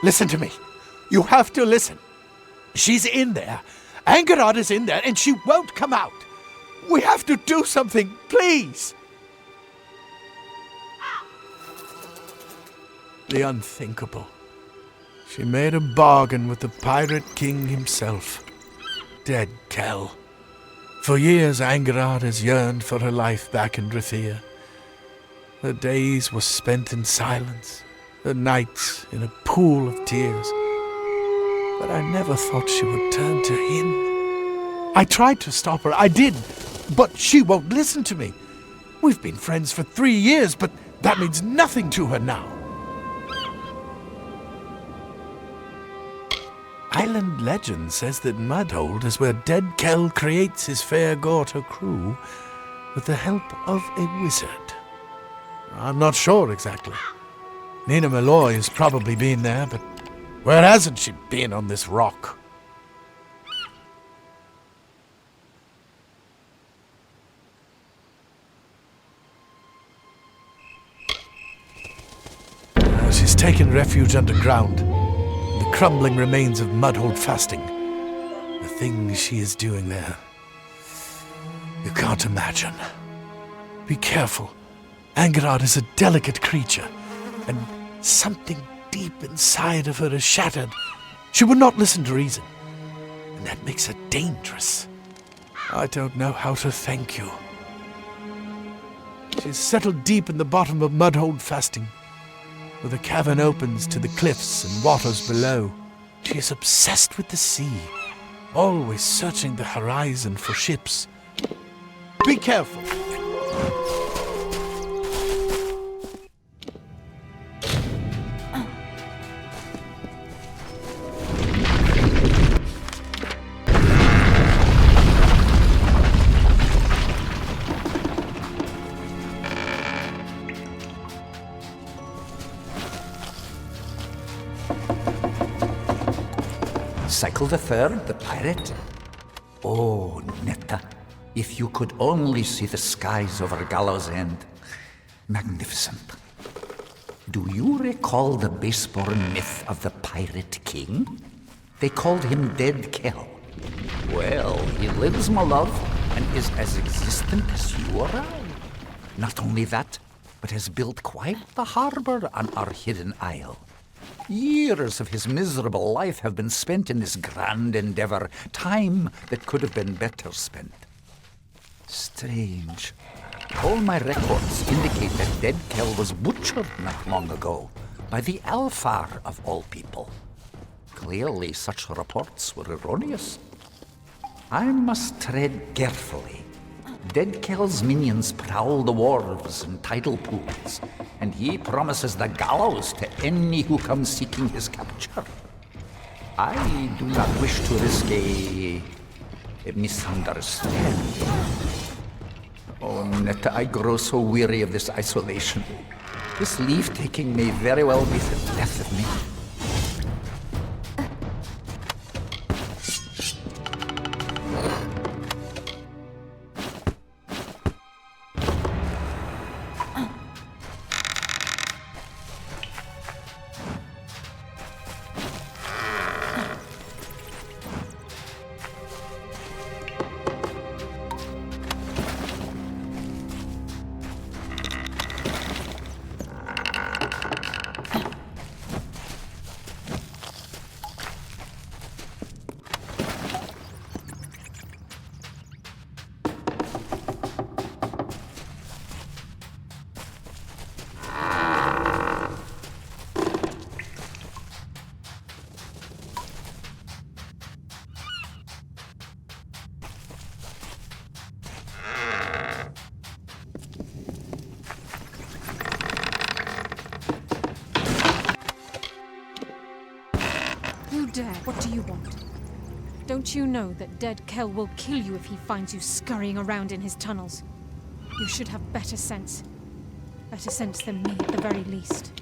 Listen to me. You have to listen. She's in there. Angarad is in there, and she won't come out. We have to do something, please. The unthinkable. She made a bargain with the pirate king himself, Dead Kel. For years, Angarad has yearned for her life back in Drithia. Her days were spent in silence, her nights in a pool of tears. But I never thought she would turn to him. I tried to stop her, I did, but she won't listen to me. We've been friends for 3 years, but that means nothing to her now. Island legend says that Mudhold is where Dead Kel creates his fair Gorta crew with the help of a wizard. I'm not sure exactly. Nina Malloy has probably been there, but where hasn't she been on this rock? She's taken refuge underground. The crumbling remains of Mudhold fasting. The things she is doing there. You can't imagine. Be careful. Angarad is a delicate creature, and something deep inside of her is shattered. She will not listen to reason, and that makes her dangerous. I don't know how to thank you. She's settled deep in the bottom of Mudhold fasting, where the cavern opens to the cliffs and waters below. She is obsessed with the sea, always searching the horizon for ships. Be careful. Cycle the Third, the pirate? Oh, Netta, if you could only see the skies over Gallows End. Magnificent. Do you recall the base-born myth of the Pirate King? They called him Dead Kel. Well, he lives, my love, and is as existent as you or I. Not only that, but has built quite the harbor on our hidden isle. Years of his miserable life have been spent in this grand endeavor, time that could have been better spent. Strange. All my records indicate that Dead Kel was butchered not long ago by the Alfar of all people. Clearly, such reports were erroneous. I must tread carefully. Dead Kel's minions prowl the wharves and tidal pools, and he promises the gallows to any who come seeking his capture. I do not wish to risk a misunderstanding. Oh, Netta, I grow so weary of this isolation. This leave-taking may very well be the death of me. What do you want? Don't you know that Dead Kel will kill you if he finds you scurrying around in his tunnels? You should have better sense. Better sense than me, at the very least.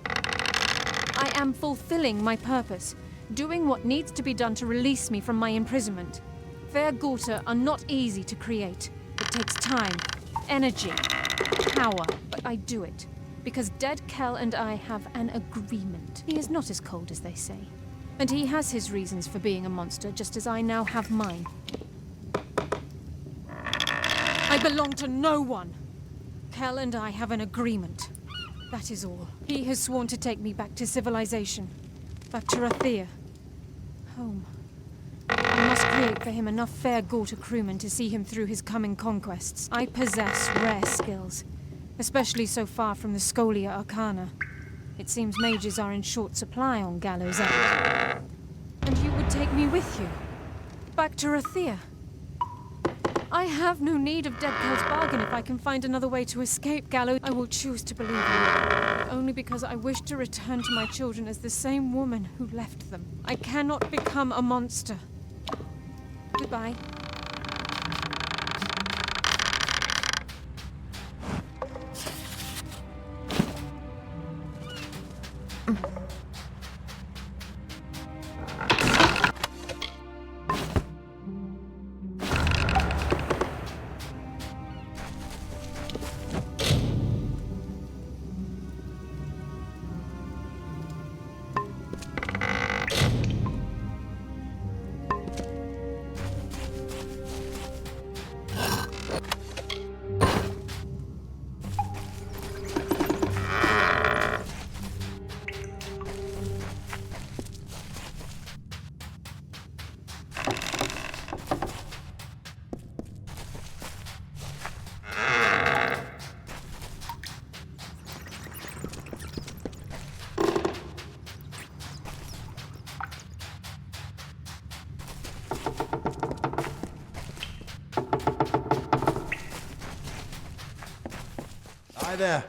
I am fulfilling my purpose, doing what needs to be done to release me from my imprisonment. Fair Gorta are not easy to create. It takes time, energy, power, but I do it. Because Dead Kel and I have an agreement. He is not as cold as they say. And he has his reasons for being a monster, just as I now have mine. I belong to no one. Kel and I have an agreement. That is all. He has sworn to take me back to civilization. Back to Rathia. Home. I must create for him enough fair Gorta crewmen to see him through his coming conquests. I possess rare skills, especially so far from the Scholia Arcana. It seems mages are in short supply on Gallows End. And you would take me with you? Back to Rathia? I have no need of Dead Kel's bargain if I can find another way to escape Gallows. I will choose to believe you, only because I wish to return to my children as the same woman who left them. I cannot become a monster. Goodbye. Hi there.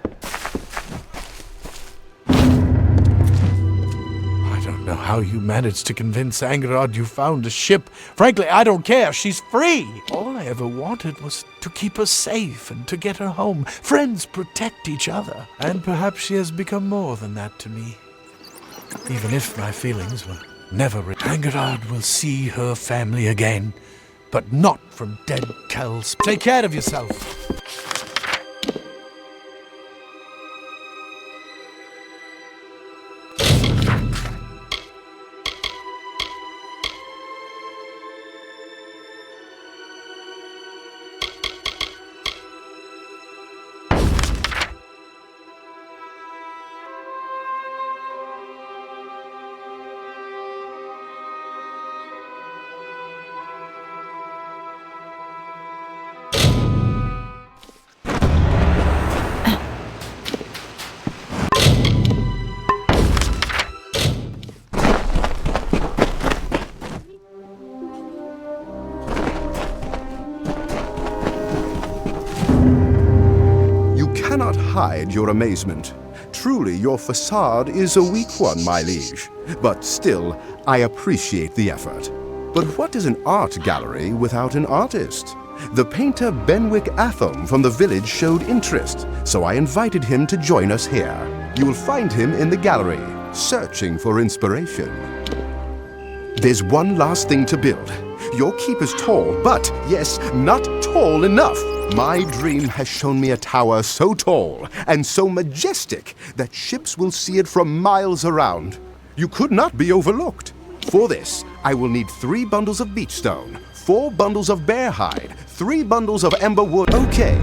I don't know how you managed to convince Angerod you found a ship. Frankly, I don't care. She's free. All I ever wanted was to keep her safe and to get her home. Friends protect each other. And perhaps she has become more than that to me. Even if my feelings were never Angerod will see her family again, but not from Dead Kel's. Take care of yourself. Hide your amazement. Truly, your facade is a weak one, my liege. But still, I appreciate the effort. But what is an art gallery without an artist? The painter Benwick Atham from the village showed interest, so I invited him to join us here. You will find him in the gallery, searching for inspiration. There's one last thing to build. Your keep is tall, but, yes, not tall enough. My dream has shown me a tower so tall and so majestic that ships will see it from miles around. You could not be overlooked. For this, I will need 3 bundles of beach stone, 4 bundles of bear hide, 3 bundles of ember wood. Okay,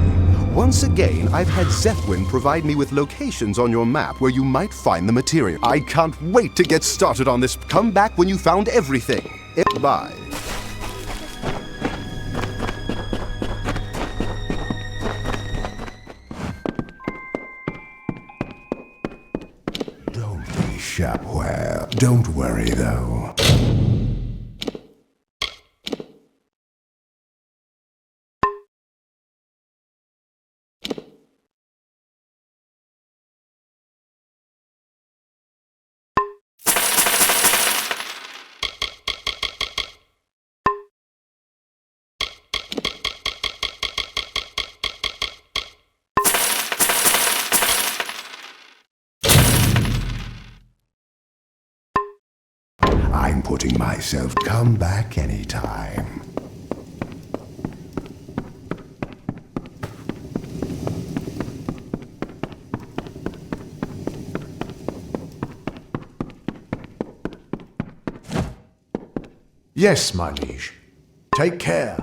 once again, I've had Zethwin provide me with locations on your map where you might find the material. I can't wait to get started on this. Come back when you found everything. Bye. Shopware. Don't worry, though. I'm putting myself. Come back anytime. Yes, my liege. Take care.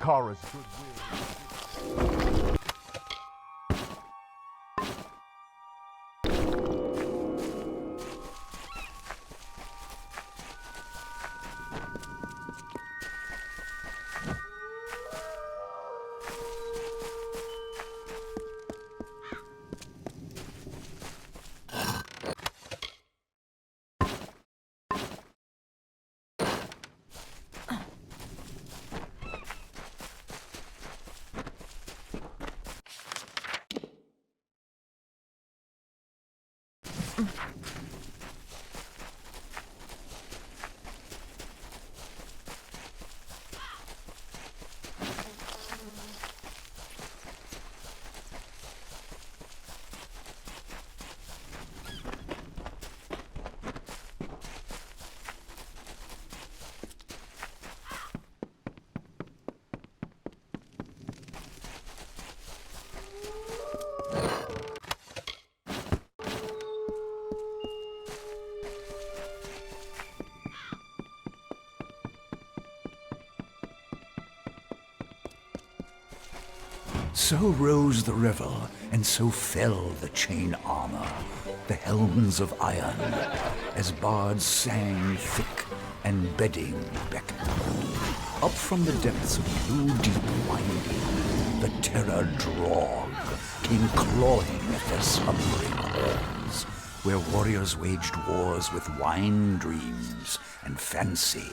Korra's goodwill. So rose the river, and so fell the chain armor, the helms of iron, as bards sang thick and bedding beckoned. Up from the depths of blue deep winding, the terror drog came clawing at their slumbering horns, where warriors waged wars with wine dreams and fancy,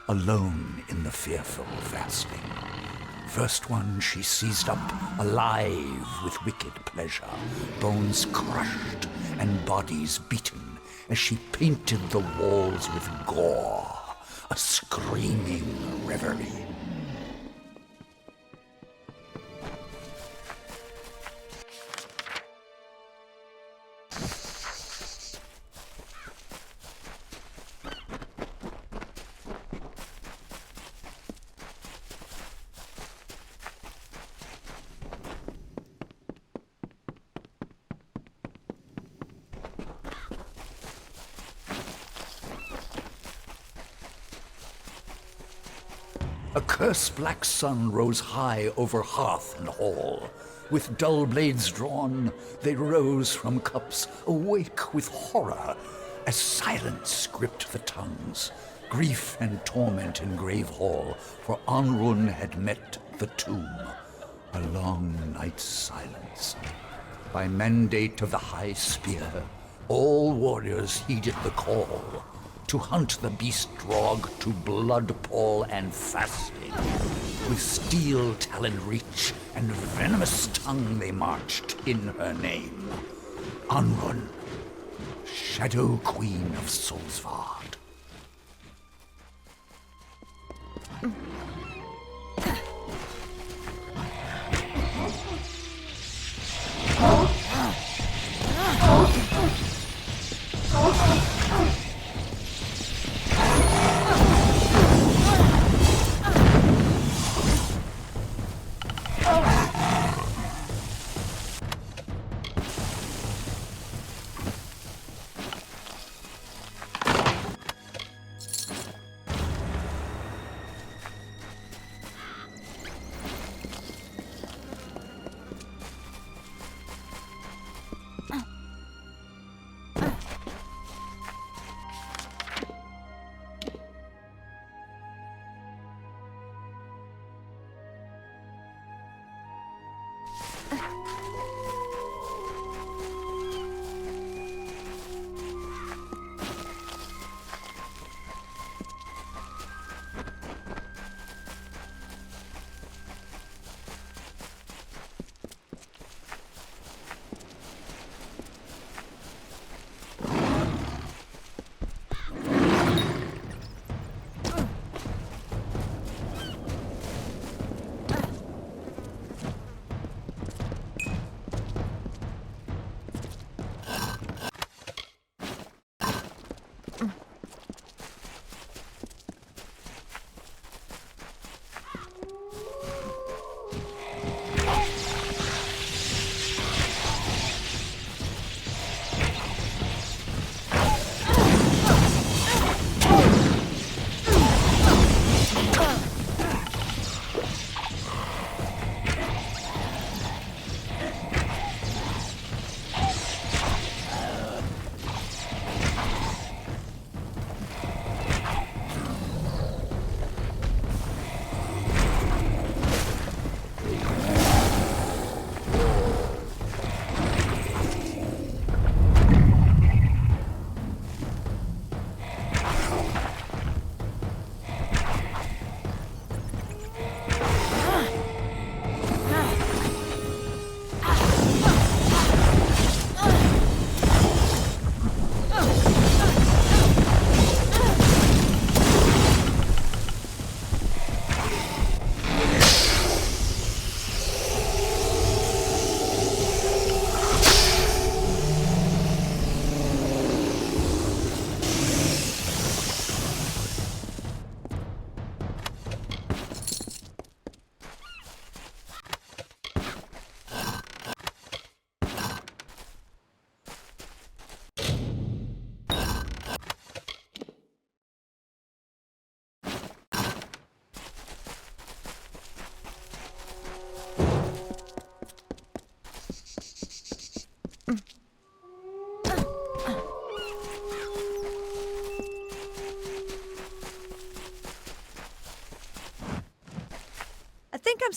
alone in the fearful fasting. First one she seized up, alive with wicked pleasure, bones crushed and bodies beaten, as she painted the walls with gore, a screaming reverie. A curse-black sun rose high over hearth and hall. With dull blades drawn, they rose from cups, awake with horror, as silence gripped the tongues. Grief and torment in grave hall, for Anrun had met the tomb. A long night's silence. By mandate of the High Spear, all warriors heeded the call, to hunt the beast drog to blood pall and fasting. With steel-taloned reach and venomous tongue they marched in her name. Anrun, Shadow Queen of Solsvard.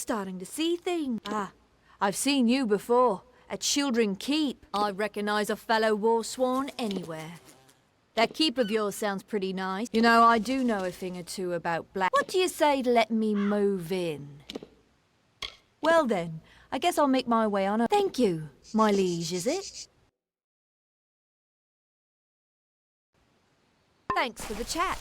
starting to see things. Ah, I've seen you before, at Children Keep. I recognize a fellow Warsworn anywhere. That keep of yours sounds pretty nice. You know, I do know a thing or two about black. What do you say to let me move in? Well then, I guess I'll make my way on. Thank you, my liege, is it? Thanks for the chat.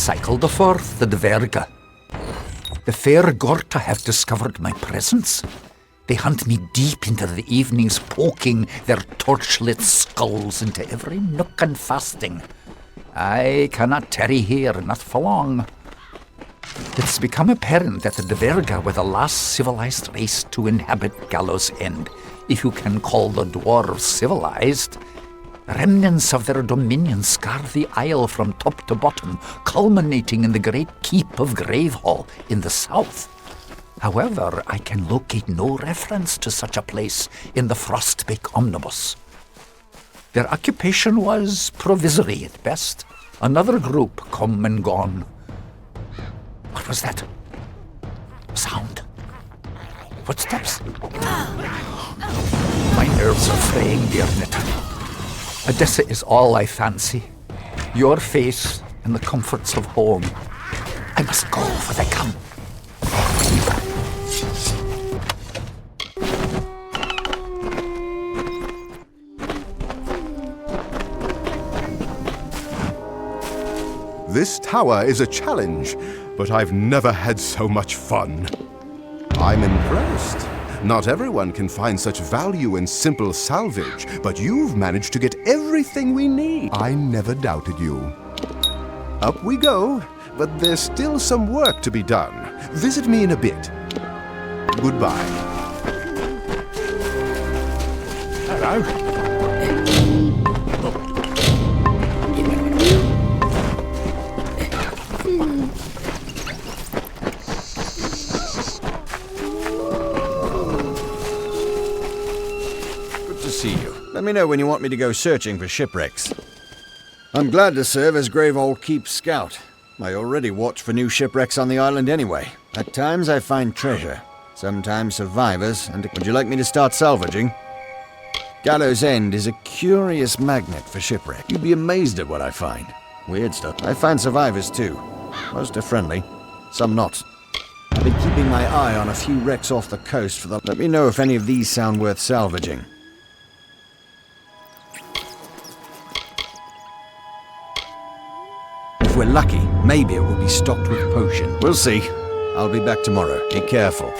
Cycle the forth, the Dverga. The fair Gorta have discovered my presence. They hunt me deep into the evenings, poking their torchlit skulls into every nook and fasting. I cannot tarry here, not for long. It's become apparent that the Dverga were the last civilized race to inhabit Gallows End, if you can call the dwarves civilized. Remnants of their dominion scar the isle from top to bottom, culminating in the great keep of Gravehall in the south. However, I can locate no reference to such a place in the Frostbake Omnibus. Their occupation was provisory at best. Another group come and gone. What was that? Sound. Footsteps. My nerves are fraying, dear Netta. Odessa is all I fancy. Your face and the comforts of home. I must go, for they come. This tower is a challenge, but I've never had so much fun. I'm impressed. Not everyone can find such value in simple salvage, but you've managed to get everything we need. I never doubted you. Up we go, but there's still some work to be done. Visit me in a bit. Goodbye. Hello. Let me know when you want me to go searching for shipwrecks. I'm glad to serve as Gravehall Keep Scout. I already watch for new shipwrecks on the island anyway. At times I find treasure, sometimes survivors, and would you like me to start salvaging? Gallows End is a curious magnet for shipwreck. You'd be amazed at what I find. Weird stuff. I find survivors too. Most are friendly, some not. I've been keeping my eye on a few wrecks off the coast for the... Let me know if any of these sound worth salvaging. If we're lucky, maybe it will be stocked with potion. We'll see. I'll be back tomorrow. Be careful.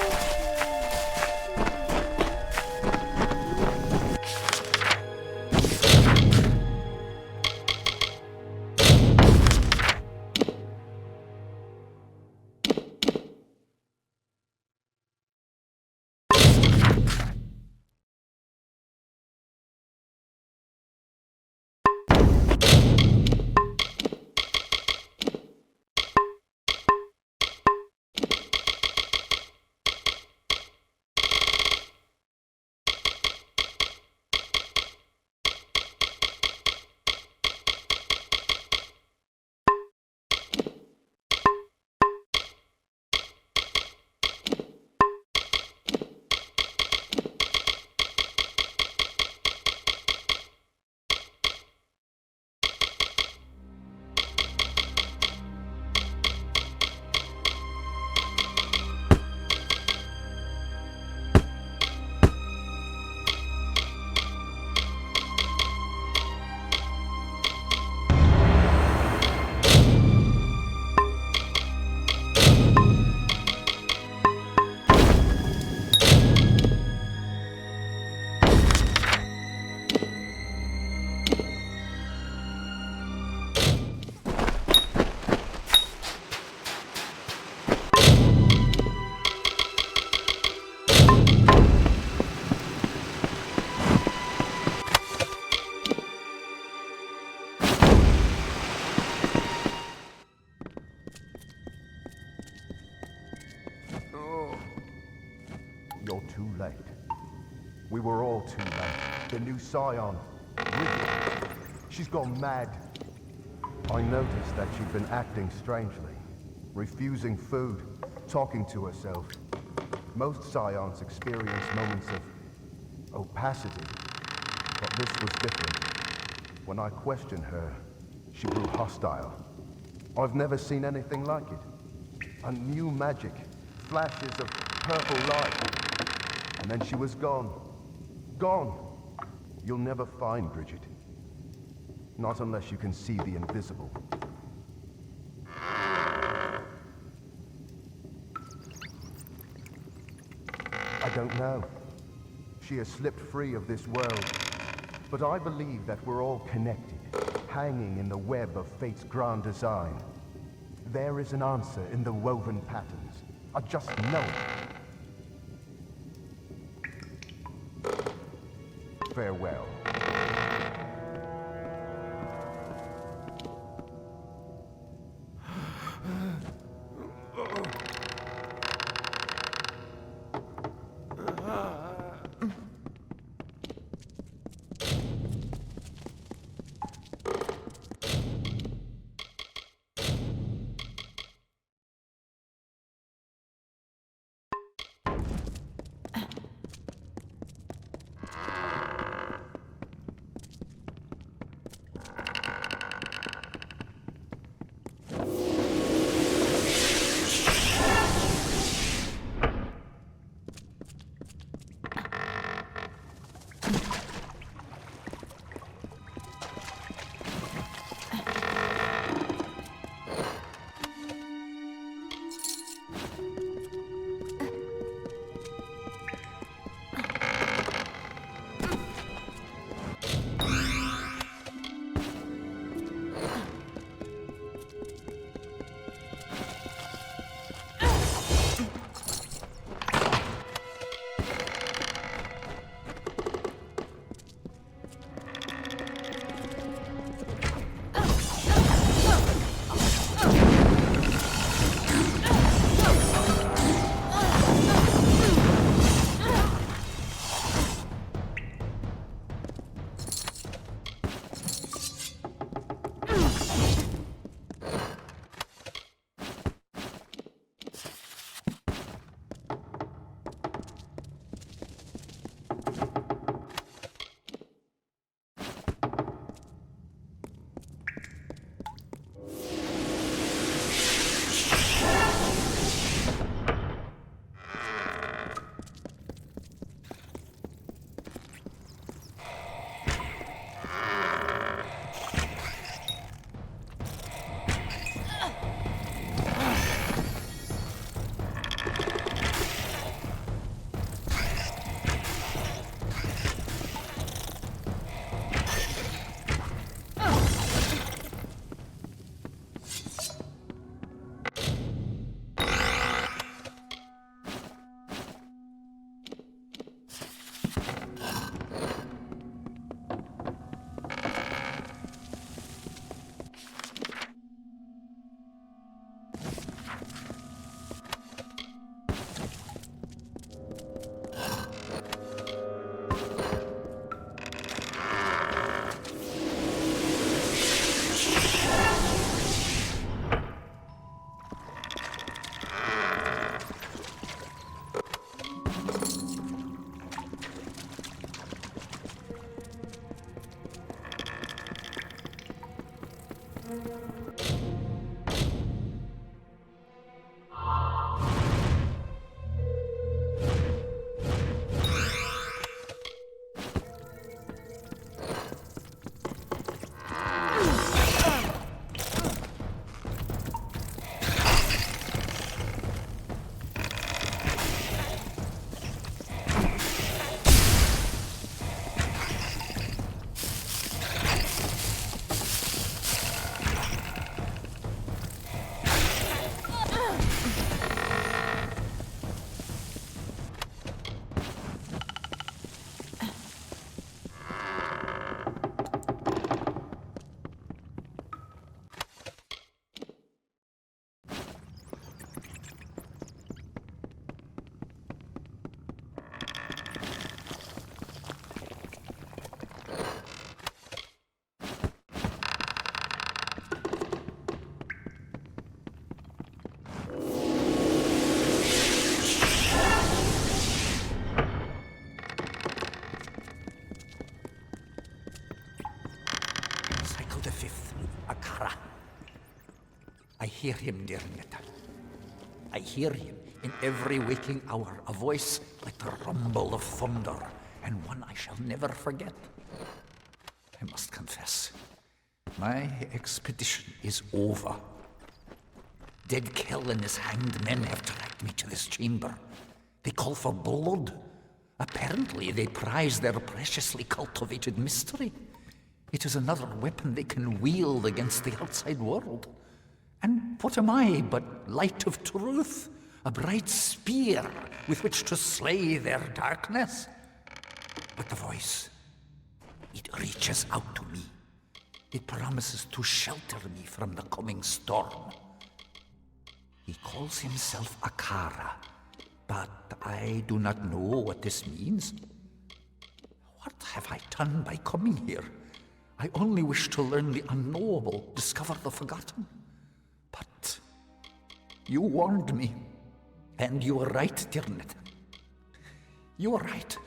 You're too late. We were all too late. The new Scion, wicked. She's gone mad. I noticed that she'd been acting strangely, refusing food, talking to herself. Most Scions experience moments of opacity, but this was different. When I questioned her, she grew hostile. I've never seen anything like it. A new magic, flashes of purple light. And then she was gone. Gone. You'll never find Bridget. Not unless you can see the invisible. I don't know. She has slipped free of this world. But I believe that we're all connected, hanging in the web of fate's grand design. There is an answer in the woven patterns. I just know it. farewell. hear him, dear Netta. I hear him in every waking hour, a voice like the rumble of thunder, and one I shall never forget. I must confess, my expedition is over. Dead Kel and his hanged men have dragged me to this chamber. They call for blood. Apparently, they prize their preciously cultivated mystery. It is another weapon they can wield against the outside world. And what am I but light of truth? A bright spear with which to slay their darkness? But the voice, It reaches out to me. It promises to shelter me from the coming storm. He calls himself Akara, but I do not know what this means. What have I done by coming here? I only wish to learn the unknowable, discover the forgotten. But you warned me, and you were right, dear Netta. You were right.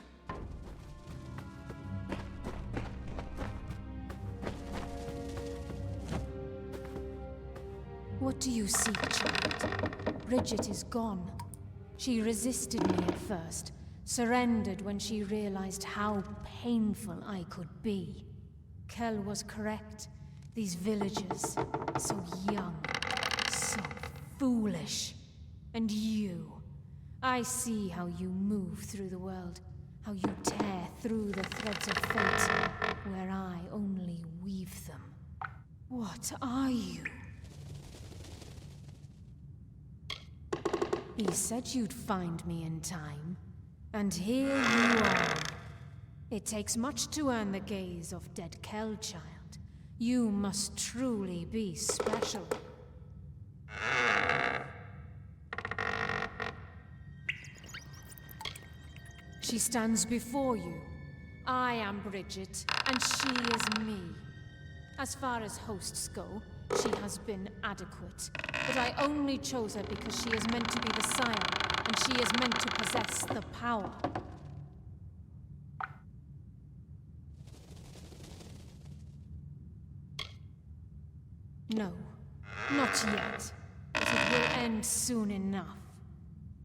What do you seek, child? Bridget is gone. She resisted me at first, surrendered when she realized how painful I could be. Kel was correct. These villagers, so young, so foolish. And you, I see how you move through the world, how you tear through the threads of fate, where I only weave them. What are you? He said you'd find me in time, and here you are. It takes much to earn the gaze of Dead Kel, child. You must truly be special. She stands before you. I am Bridget, and she is me. As far as hosts go, she has been adequate. But I only chose her because she is meant to be the scion, and she is meant to possess the power. No, not yet. But it will end soon enough.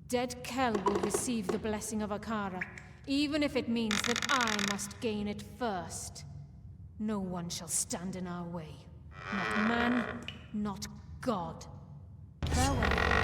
Dead Kel will receive the blessing of Akara, even if it means that I must gain it first. No one shall stand in our way. Not man, not God. Farewell.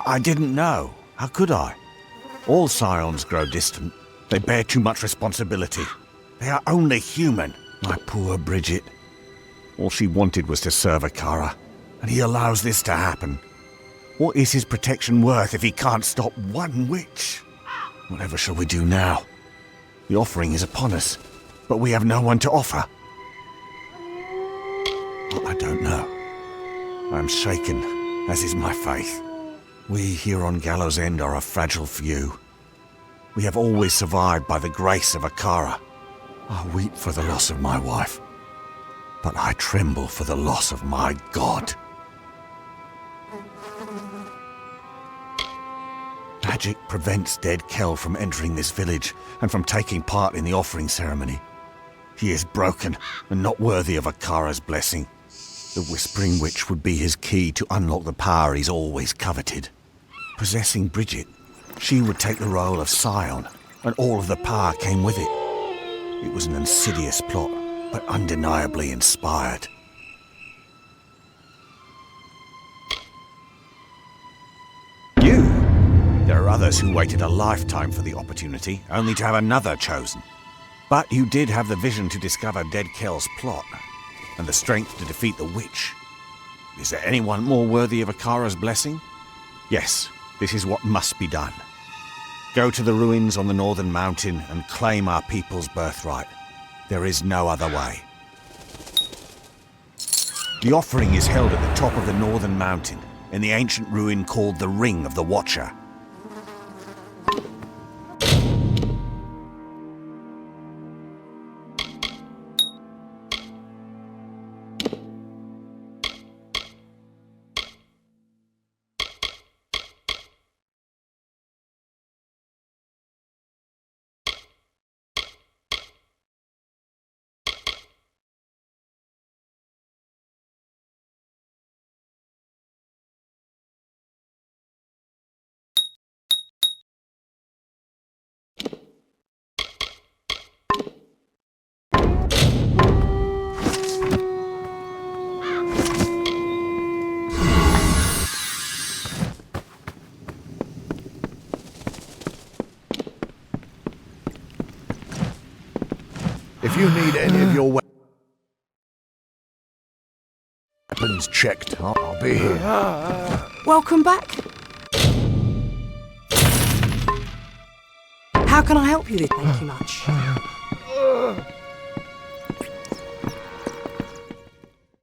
I didn't know. How could I? All scions grow distant. They bear too much responsibility. They are only human. My poor Bridget. All she wanted was to serve Akara, and he allows this to happen. What is his protection worth if he can't stop one witch? Whatever shall we do now? The offering is upon us, but we have no one to offer. I don't know. I am shaken, as is my faith. We here on Gallows End are a fragile few. We have always survived by the grace of Akara. I weep for the loss of my wife, but I tremble for the loss of my god. Magic prevents Dead Kel from entering this village and from taking part in the offering ceremony. He is broken and not worthy of Akara's blessing. The Whispering Witch would be his key to unlock the power he's always coveted. Possessing Bridget, she would take the role of Scion, and all of the power came with it. It was an insidious plot, but undeniably inspired. You? There are others who waited a lifetime for the opportunity, only to have another chosen. But you did have the vision to discover Dead Kel's plot, and the strength to defeat the witch. Is there anyone more worthy of Akara's blessing? Yes, this is what must be done. Go to the ruins on the northern mountain and claim our people's birthright. There is no other way. The offering is held at the top of the northern mountain, in the ancient ruin called the Ring of the Watcher. If you need any of your weapons checked, I'll be here. Welcome back. How can I help you? Thank you much.